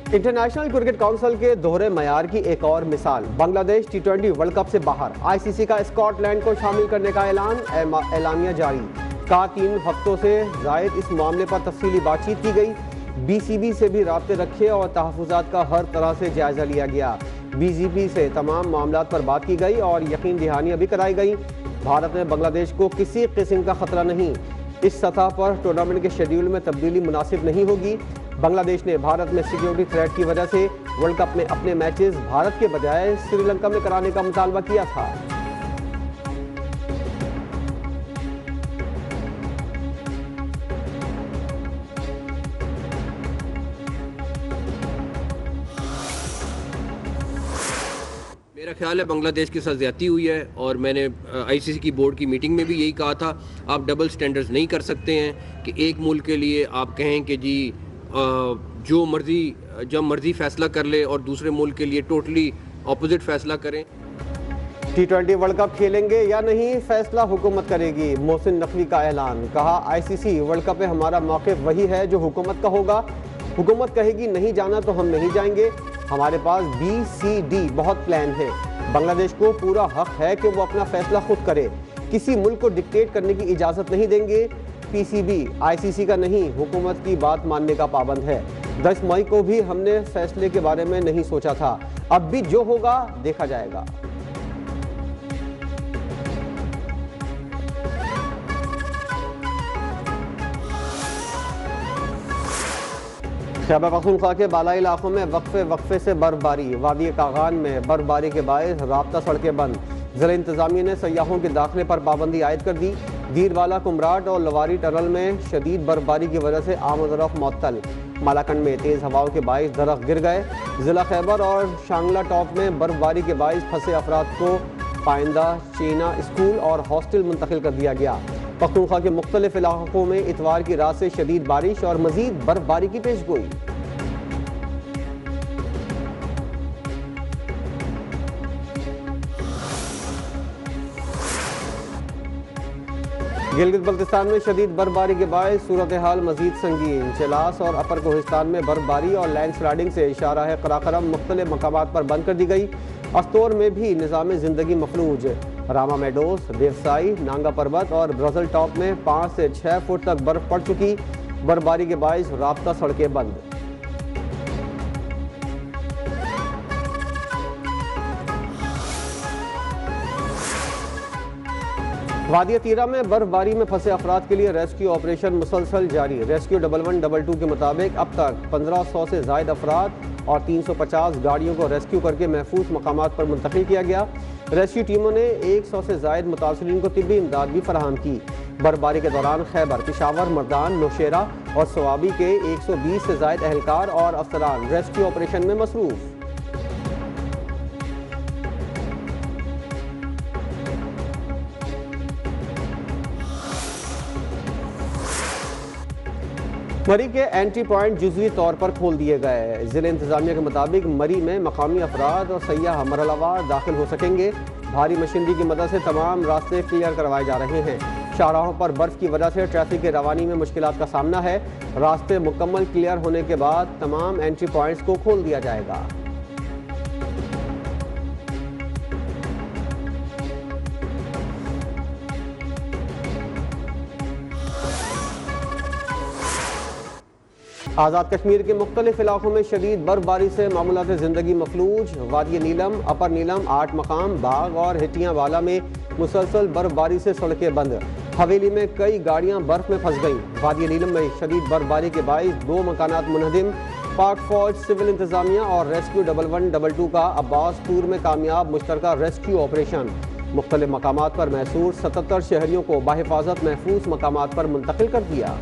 International cricket council के दोहरे मयार की एक और मिसाल, बांग्लादेश T20 वर्ल्ड कप से बाहर। आईसीसी का स्कॉटलैंड को शामिल करने का एलानिया जारी। का 3 हफ्तों से जायद इस मामले पर तफसीली बातचीत की गई। बीसीबी से भी राब्ते रखे और तहफ़्फ़ुज़ात का हर तरह से जायजा लिया गया। बीसीबी से तमाम मामलात पर बात की गई और यकीन दहानियाँ भी कराई गई। भारत में बांग्लादेश को किसी किस्म का खतरा नहीं। इस सतह पर टूर्नामेंट के शेड्यूल में तब्दीली मुनासिब नहीं होगी। बांग्लादेश ने भारत में सिक्योरिटी थ्रेट की वजह से वर्ल्ड कप में अपने मैचेस भारत के बजाय श्रीलंका में कराने का मुतालबा किया था। मेरा ख्याल है बांग्लादेश के साथ ज़्यादती हुई है और मैंने आईसीसी की बोर्ड की मीटिंग में भी यही कहा था। आप डबल स्टैंडर्ड्स नहीं कर सकते हैं कि एक मुल्क के लिए आप कहें कि जी जो मर्जी जब मर्जी फैसला कर ले और दूसरे मुल्क के लिए टोटली ऑपोजिट फैसला करें। T20 वर्ल्ड कप खेलेंगे या नहीं, फैसला हुकूमत करेगी। मोहसिन नकवी का ऐलान। कहा, आईसीसी वर्ल्ड कप में हमारा मौक़िफ़ वही है जो हुकूमत का होगा। हुकूमत कहेगी नहीं जाना तो हम नहीं जाएंगे। हमारे पास BCD बहुत प्लान है। बांग्लादेश को पूरा हक है कि वो अपना फैसला खुद करे। किसी मुल्क को डिक्टेट करने की इजाज़त नहीं देंगे। PCB आईसीसी का नहीं, हुकूमत की बात मानने का पाबंद है। 10 मई को भी हमने फैसले के बारे में नहीं सोचा था। अब भी जो होगा देखा जाएगा। खैबर पख्तूनख्वा के बालाई इलाकों में वक्फे से बर्फबारी। वादी कागान में बर्फबारी के बायस राब्ता सड़कें बंद। ज़िला इंतज़ामिया ने सयाहों के दाखिले पर पाबंदी आयद कर दी। दीरवाला, कुमराट और लवारी टनल में शदीद बर्फबारी की वजह से आमद-ओ-रफ्त मुअत्तल। मालाकंड में तेज़ हवाओं के बायस दरख्त गिर गए। ज़िला खैबर और शांगला टॉप में बर्फबारी के बायस फंसे अफराद को पाइंदा, चीना स्कूल और हॉस्टल मुंतकिल कर दिया गया। पख्तूनख्वा के मुख्तलिफ इलाकों में इतवार की रात से शदीद बारिश और मजीद बर्फबारी की पेशगोई। गिलगित बल्तिस्तान में शदीद बर्फबारी के बायस सूरत हाल मजीद संगीन। चलास और अपर कोहिस्तान में बर्फबारी और लैंड स्लाइडिंग से इशारा है कराकरम मुख्तलिफ मकामात पर बंद कर दी गई। अस्तोर में भी निज़ाम ज़िंदगी मफलूज। रामा मेडोस, देवसाई, नांगा पर्वत और ब्रजल टॉप में 5 से 6 फुट तक बर्फ पड़ चुकी। बर्फबारी के बायस राब्ता सड़कें बंद। वादिया तीरा में बर्फबारी में फंसे अफराद के लिए रेस्क्यू ऑपरेशन मुसलसल जारी। रेस्क्यू 1112 के मुताबिक अब तक 1500 से ज़ायद अफराद और 350 गाड़ियों को रेस्क्यू करके महफूज मकामात पर मुंतकिल किया गया। रेस्क्यू टीमों ने 100 से ज़ायद मुतासरीन को तिब्बी इमदाद भी फराहम की। बर्फबारी के दौरान खैबर, पिशावर, मर्दान, नौशेरा और सवाबी के 120 से ज़ायद एहलकार और अफसरान रेस्क्यू ऑपरेशन में मसरूफ़। मरी के एंट्री पॉइंट जुज़वी तौर पर खोल दिए गए। ज़िला इंतज़ामिया के मुताबिक मरी में मकामी अफराद और सयाह मरहलावार दाखिल हो सकेंगे। भारी मशीनरी की मदद से तमाम रास्ते क्लियर करवाए जा रहे हैं। शाहराहों पर बर्फ़ की वजह से ट्रैफिक के रवानी में मुश्किलात का सामना है। रास्ते मुकम्मल क्लियर होने के बाद तमाम एंट्री पॉइंट्स को खोल दिया जाएगा। आज़ाद कश्मीर के मुख्तलिफ इलाकों में शदीद बर्फबारी से मामूलात ज़िंदगी मफलूज। वादी नीलम, अपर नीलम, 8 मकाम, बाग और हिटियाँ वाला में मुसलसल बर्फबारी से सड़कें बंद। हवेली में कई गाड़ियाँ बर्फ में फंस गईं। वादी नीलम में शदीद बर्फबारी के बायस 2 मकानात मुनहदिम। पाक फौज, सिविल इंतज़ामिया और रेस्क्यू 1112 का अब्बासपुर में कामयाब मुश्तरका रेस्क्यू ऑपरेशन। मुख्तलिफ मकामात पर महसूर 77 शहरियों को बाहिफाजत महफूज मकामात पर मुंतकिल कर दिया।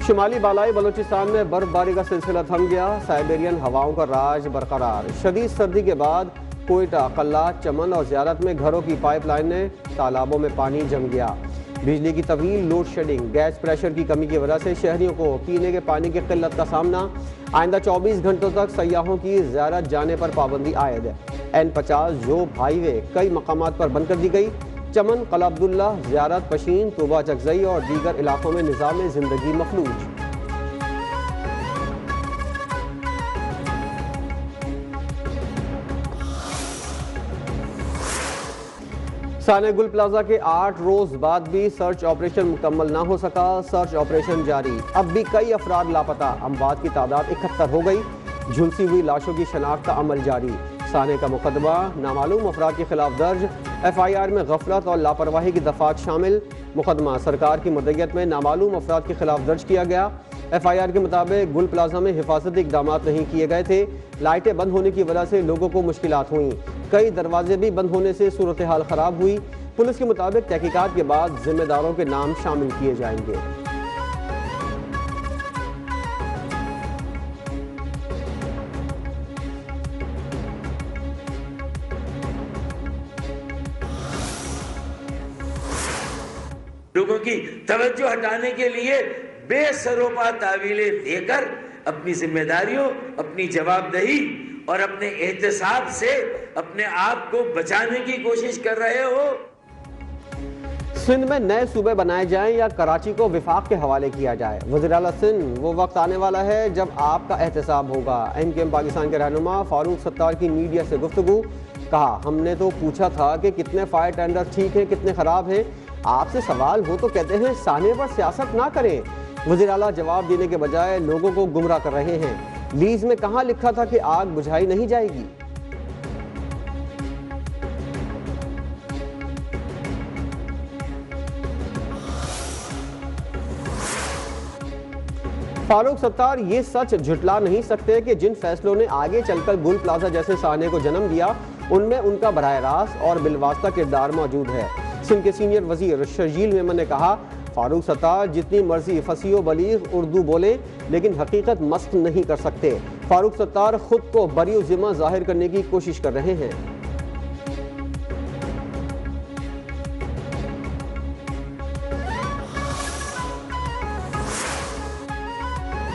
शुमाली बालाई बलूचिस्तान में बर्फबारी का सिलसिला थम गया। साइबेरियन हवाओं का राज बरकरार। शदीद सर्दी के बाद कोयटा, कल्ला, चमन और ज़ियारत में घरों की पाइप लाइनें, तालाबों में पानी जम गया। बिजली की तवील लोड शेडिंग, गैस प्रेशर की कमी की वजह से शहरियों को पीने के पानी की किल्लत का सामना। आइंदा 24 घंटों तक सयाहों की ज़ियारत जाने पर पाबंदी आयद है। N50 जोब हाईवे कई मकामात पर बंद कर दी गई। चमन, कला अब्दुल्ला, ज़ियारत पशीन, तोबा चकजई और दीगर इलाकों में निज़ाम ज़िंदगी मफलूज। साने गुल प्लाजा के 8 रोज बाद भी सर्च ऑपरेशन मुकम्मल ना हो सका। सर्च ऑपरेशन जारी, अब भी कई अफराद लापता। अमवात की तादाद 71 हो गई। झुलसी हुई लाशों की शनाख्त का अमल जारी। साने का मुकदमा नामालूम अफराद के खिलाफ दर्ज। FIR में गफलत और लापरवाही की दफात शामिल। मुकदमा सरकार की मदयत में नामालूम अफराद के खिलाफ दर्ज किया गया। FIR के मुताबिक गुल प्लाजा में हिफाजती इकदाम नहीं किए गए थे। लाइटें बंद होने की वजह से लोगों को मुश्किलात हुई। कई दरवाजे भी बंद होने से सूरत हाल खराब हुई। पुलिस के मुताबिक तहकीकात के बाद जिम्मेदारों के नाम शामिल किए जाएंगे। लोगों की तवज्जो हटाने के लिए बेसरोपा तावीलें देकर अपनी जिम्मेदारियों, अपनी जवाबदेही और अपने एहतसाब से अपने आप को बचाने की कोशिश कर रहे हो। सिंध में नए सूबे बनाए जाएं या कराची को विफाक के हवाले किया जाए। वज़ीर आला सिंध, वो वक्त आने वाला है जब आपका एहतसाब होगा। MKM पाकिस्तान के रहनुमा फारूक सत्तार की मीडिया से गुफ्तगू। कहा, हमने तो पूछा था कि कितने फायर टेंडर ठीक हैं, कितने खराब हैं। आपसे सवाल हो तो कहते हैं साने पर सियासत ना करें। वज़ीर आला जवाब देने के बजाय लोगों को गुमराह कर रहे हैं। लीज में कहाँ लिखा था कि आग बुझाई नहीं जाएगी। फारूक सत्तार ये सच झुटला नहीं सकते कि जिन फैसलों ने आगे चलकर गुल प्लाजा जैसे साने को जन्म दिया, उनमें उनका बराह रास्त और बिलवास्ता किरदार मौजूद है। सिंध के सीनियर वजीर शर्जील मेमन ने कहा, फारूक सत्तार जितनी मर्जी फसीह बलीग उर्दू बोले लेकिन हकीकत मस्त नहीं कर सकते। फारूक सत्तार खुद को बरी जिम्मा जाहिर करने की कोशिश कर रहे हैं।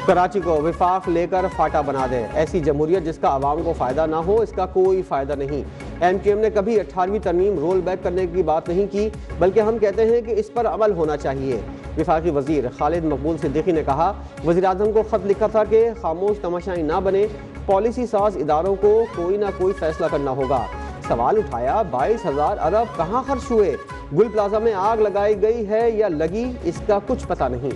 कराची को विफाक लेकर फाटा बना दे। ऐसी जमहूरियत जिसका आवाम को फ़ायदा ना हो, इसका कोई फ़ायदा नहीं। MKM ने कभी 18वीं तरमीम रोल बैक करने की बात नहीं की, बल्कि हम कहते हैं कि इस पर अमल होना चाहिए। विफाकी वजीर खालिद मकबूल सिद्दीकी ने कहा, वज़ीर आज़म को ख़त लिखा था कि खामोश तमाशाई ना बने, पॉलिसी साज इदारों को कोई ना कोई फैसला करना होगा। सवाल उठाया, 22,000 अरब कहाँ खर्च हुए? गुल प्लाजा में आग लगाई गई है या लगी, इसका कुछ पता नहीं।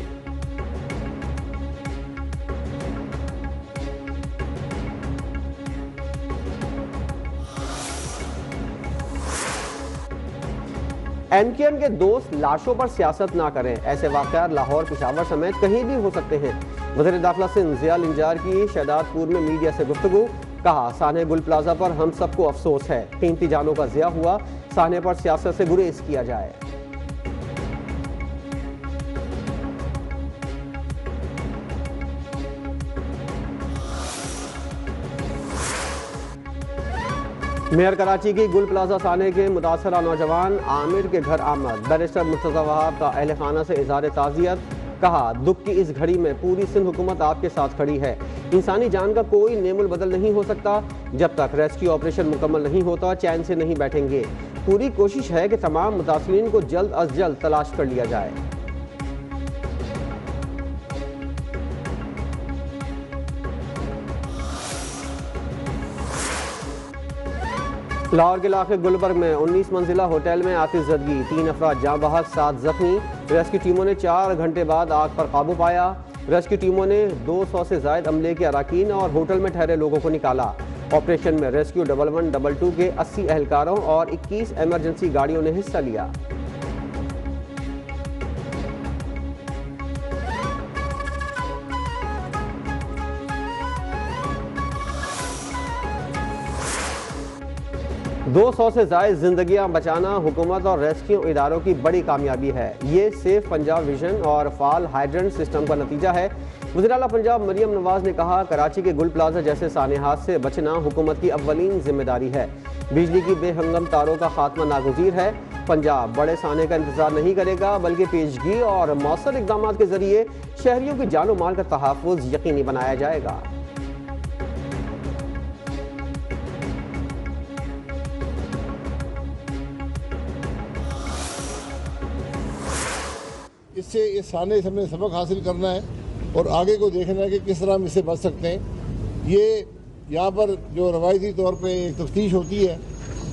MKM के दोस्त लाशों पर सियासत ना करें। ऐसे वाक़यात लाहौर, पेशावर समेत कहीं भी हो सकते हैं। वज़ीर दाखिला सिंध ज़िया लिंजार की शहदादपुर में मीडिया से गुफ्तगू। कहा, साने गुल प्लाजा पर हम सबको अफसोस है, कीमती जानों का ज़िया हुआ। साने पर सियासत से गुरेज किया जाए। मेयर कराची की गुल प्लाजा साने के मुतासरा नौजवान आमिर के घर आमद। बैरिस्टर मुर्तज़ा वहाब का अहल खाना से इज़हार ताज़ियत। कहा, दुख की इस घड़ी में पूरी सिंध हुकूमत आपके साथ खड़ी है। इंसानी जान का कोई नेमुल बदल नहीं हो सकता। जब तक रेस्क्यू ऑपरेशन मुकम्मल नहीं होता, चैन से नहीं बैठेंगे। पूरी कोशिश है कि तमाम मुतासरीन को जल्द अज जल्द तलाश कर लिया जाए। लाहौर के इलाके गुलबर्ग में 19 मंजिला होटल में आतिशज़दगी, 3 अफराद जाँ बहक, 7 जख्मी। रेस्क्यू टीमों ने 4 घंटे बाद आग पर काबू पाया। रेस्क्यू टीमों ने 200 से ज़ायद अमले के अराकीन और होटल में ठहरे लोगों को निकाला। ऑपरेशन में रेस्क्यू 1112 के 80 एहलकारों और 21 एमरजेंसी गाड़ियों ने हिस्सा लिया। दो 200 से ज़ायद जिंदगियां बचाना हुकूमत और रेस्क्यू इदारों की बड़ी कामयाबी है। ये सेफ पंजाब विजन और फाल हाइड्रेंट सिस्टम का नतीजा है। वज़ीर आला पंजाब मरियम नवाज ने कहा, कराची के गुल प्लाजा जैसे सानेहात से बचना हुकूमत की अव्वलीन जिम्मेदारी है। बिजली की बेहंगम तारों का खात्मा नागुज़ीर है। पंजाब बड़े साने का इंतजार नहीं करेगा बल्कि पेशगी और मौसर इकदाम के जरिए शहरियों की जान और माल का तहफ़्फ़ुज़ यकीनी बनाया जाएगा। इससे इस साने से हमें सबक हासिल करना है और आगे को देखना है कि किस तरह हम इससे बच सकते हैं। ये यहाँ पर जो रवायती तौर पे एक तफ्तीश होती है,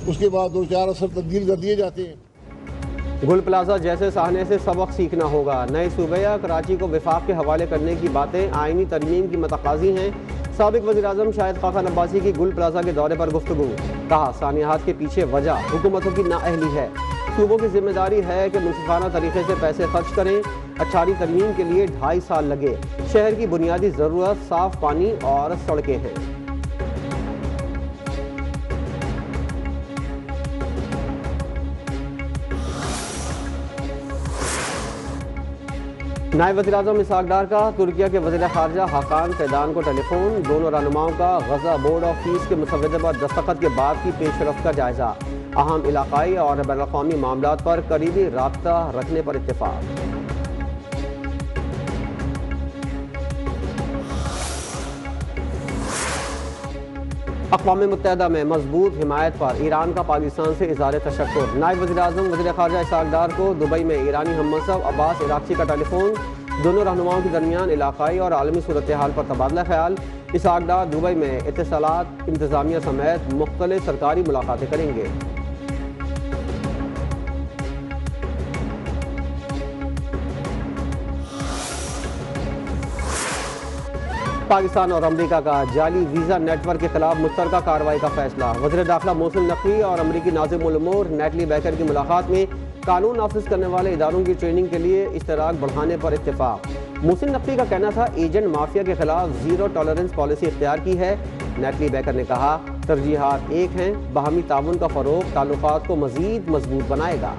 उसके बाद 2-4 अफसर तब्दील कर दिए जाते हैं। गुल प्लाजा जैसे साहने से सबक सीखना होगा। नए सूबे या कराची को विफाक के हवाले करने की बातें आइनी तरमीम की मतकाजी हैं। साबिक वज़ीर-ए-आज़म शाहिद खान अब्बासी की गुल प्लाजा के दौरे पर गुफ्तगू। कहा, सानियात के पीछे वजह हुकूमतों की नाअहली है। सूबों की जिम्मेदारी है कि मुनसिफाना तरीके से पैसे खर्च करें। 18वीं तरमीम के लिए 2.5 साल लगे। शहर की बुनियादी ज़रूरत साफ पानी और सड़कें हैं। नायब वज़ीर-ए-आज़म इसहाक डार का तुर्किया के वज़ीर ख़ारजा हाकान फैदान को टेलीफोन। दोनों रहनुमाओं का गज़ा बोर्ड ऑफ पीस के मुसव्वदे पर दस्तखत के बाद की पेशरफ्त का जायजा। अहम इलाक़ाई और बैनुल-अक़वामी मामलात पर करीबी राब्ता रखने पर इत्तेफ़ाक़। अक़वाम मुत्तहिदा में मजबूत हिमायत पर ईरान का पाकिस्तान से इज़हार तशक्कुर। नायब वज़ीर-ए-आज़म वज़ीर ख़ारजा इसहाक डार को दुबई में ईरानी हममंसब अब्बास इराक़ची का टेलीफोन। दोनों रहनुमाओं के दरमियान इलाक़ाई और आलमी सूरत हाल पर तबादला ख्याल। इसहाक डार दुबई में इत्तिसालात इंतज़ामिया समेत मुख्तलिफ सरकारी मुलाकातें करेंगे। पाकिस्तान और अमरीका का जाली वीज़ा नेटवर्क के खिलाफ मुश्तरका कार्रवाई का फैसला। वज़ीर दाखिला मोहसिन नकवी और अमरीकी नाज़िमुल उमूर नेटली बैकर की मुलाकात में कानून नाफिज करने वाले इदारों की ट्रेनिंग के लिए इश्तराक बढ़ाने पर इत्तेफाक। मोहसिन नकवी का कहना था, एजेंट माफिया के खिलाफ ज़ीरो टॉलरेंस पॉलिसी इख्तियार की है। नेटली बैकर ने कहा, तरजीहात एक हैं, बाहमी ताउन का फ़रोग़ ताल्लुकात को मज़ीद मजबूत बनाएगा।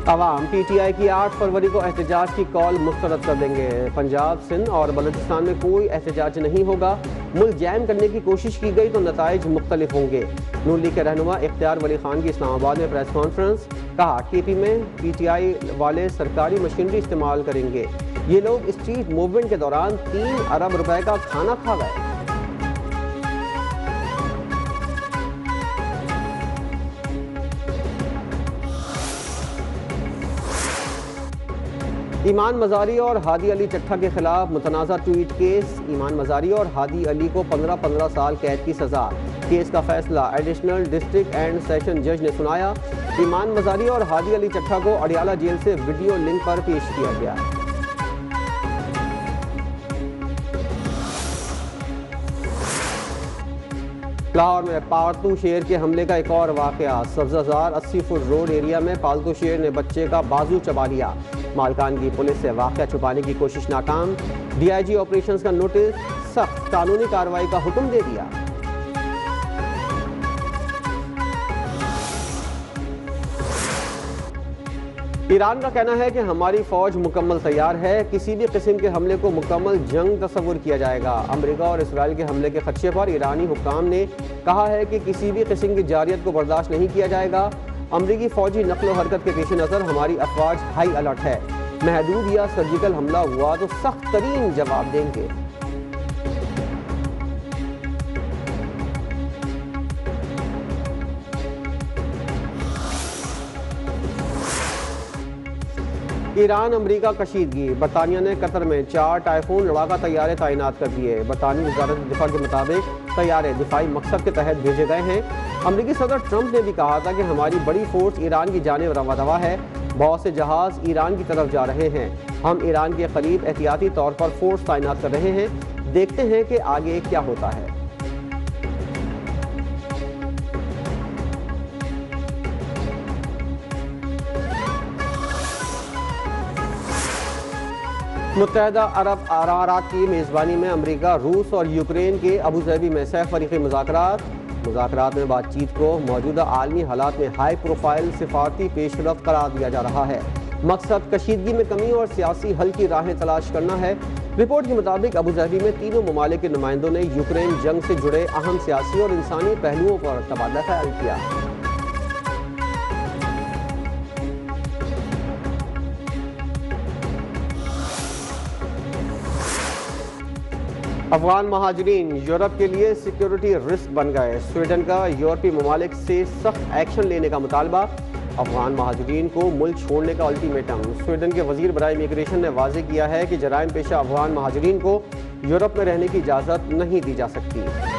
अवाम PTI की 8 फरवरी को एहतजाज की कॉल मुस्तरद कर देंगे। पंजाब, सिंध और बलूचिस्तान में कोई एहतजाज नहीं होगा। मुल्क जैम करने की कोशिश की गई तो नताइज मुख्तलिफ होंगे। नून लीग के रहनुमा इख्तियार वली खान की इस्लामाबाद में प्रेस कॉन्फ्रेंस। कहा, TP में PTI वाले सरकारी मशीनरी इस्तेमाल करेंगे। ये लोग स्ट्रीट मूवमेंट के दौरान 3 अरब रुपए का खाना खा गए। ईमान मजारी और हादी अली चट्ठा के खिलाफ मुतनाज़ा ट्वीट केस। ईमान मजारी और हादी अली को 15-15 साल कैद की सजा। केस का फैसला एडिशनल डिस्ट्रिक्ट एंड सेशन जज ने सुनाया। ईमान मजारी और हादी अली चट्ठा को अडियाला जेल से वीडियो लिंक पर पेश किया गया। लाहौर में पालतू शेर के हमले का एक और वाकया। सब्ज़ाज़ार 80 फुट रोड एरिया में पालतू शेर ने बच्चे का बाजू चबा लिया। मालकान की पुलिस से वाकया छुपाने की कोशिश नाकाम। DIG ऑपरेशंस का नोटिस, सख्त कानूनी कार्रवाई का हुक्म दे दिया। ईरान का कहना है कि हमारी फौज मुकम्मल तैयार है। किसी भी किस्म के हमले को मुकम्मल जंग तस्वुर किया जाएगा। अमेरिका और इसराइल के हमले के खदशे पर ईरानी हुक्काम ने कहा है कि किसी भी किस्म की जारियत को बर्दाश्त नहीं किया जाएगा। अमरीकी फौजी नकलो हरकत के पेश नज़र हमारी अफवाज हाई अलर्ट है। महदूद या सर्जिकल हमला हुआ तो सख्त तरीन जवाब देंगे। ईरान अमरीका कशीदगी। बरतानिया ने कतर में 4 टाइफून लड़ाका तैयारे तैनात कर दिए। बरतानी वजारत दिफा के मुताबिक तैयारे दिफाई मकसद के तहत भेजे गए हैं। अमरीकी सदर ट्रंप ने भी कहा था कि हमारी बड़ी फोर्स ईरान की जानिब रवादवा है। बहुत से जहाज ईरान की तरफ जा रहे हैं। हम ईरान के करीब एहतियाती तौर पर फोर्स तैनात कर रहे हैं। देखते हैं कि आगे क्या होता है। मुत्तहिदा अरब अमारात की मेज़बानी में अमरीका, रूस और यूक्रेन के अबू धाबी में सह फरीक़ी मुज़ाकरात में बातचीत को मौजूदा आलमी हालात में हाई प्रोफाइल सिफारती पेशरफ्त करार दिया जा रहा है। मकसद कशीदगी में कमी और सियासी हल की राहें तलाश करना है। रिपोर्ट के मुताबिक अबू धाबी में तीनों ममालिक के नुमाइंदों ने यूक्रेन जंग से जुड़े अहम सियासी और इंसानी पहलुओं पर तबादला ख्याल किया। अफगान महाजरीन यूरोप के लिए सिक्योरिटी रिस्क बन गए। स्वीडन का यूरोपीय ममालिक से सख्त एक्शन लेने का मुतालबा। अफगान महाजरीन को मुल्क छोड़ने का अल्टीमेटम। स्वीडन के वजीर बराए इमिग्रेशन ने वाज़ेह किया है कि जराइम पेशा अफगान महाजरीन को यूरोप में रहने की इजाज़त नहीं दी जा सकती।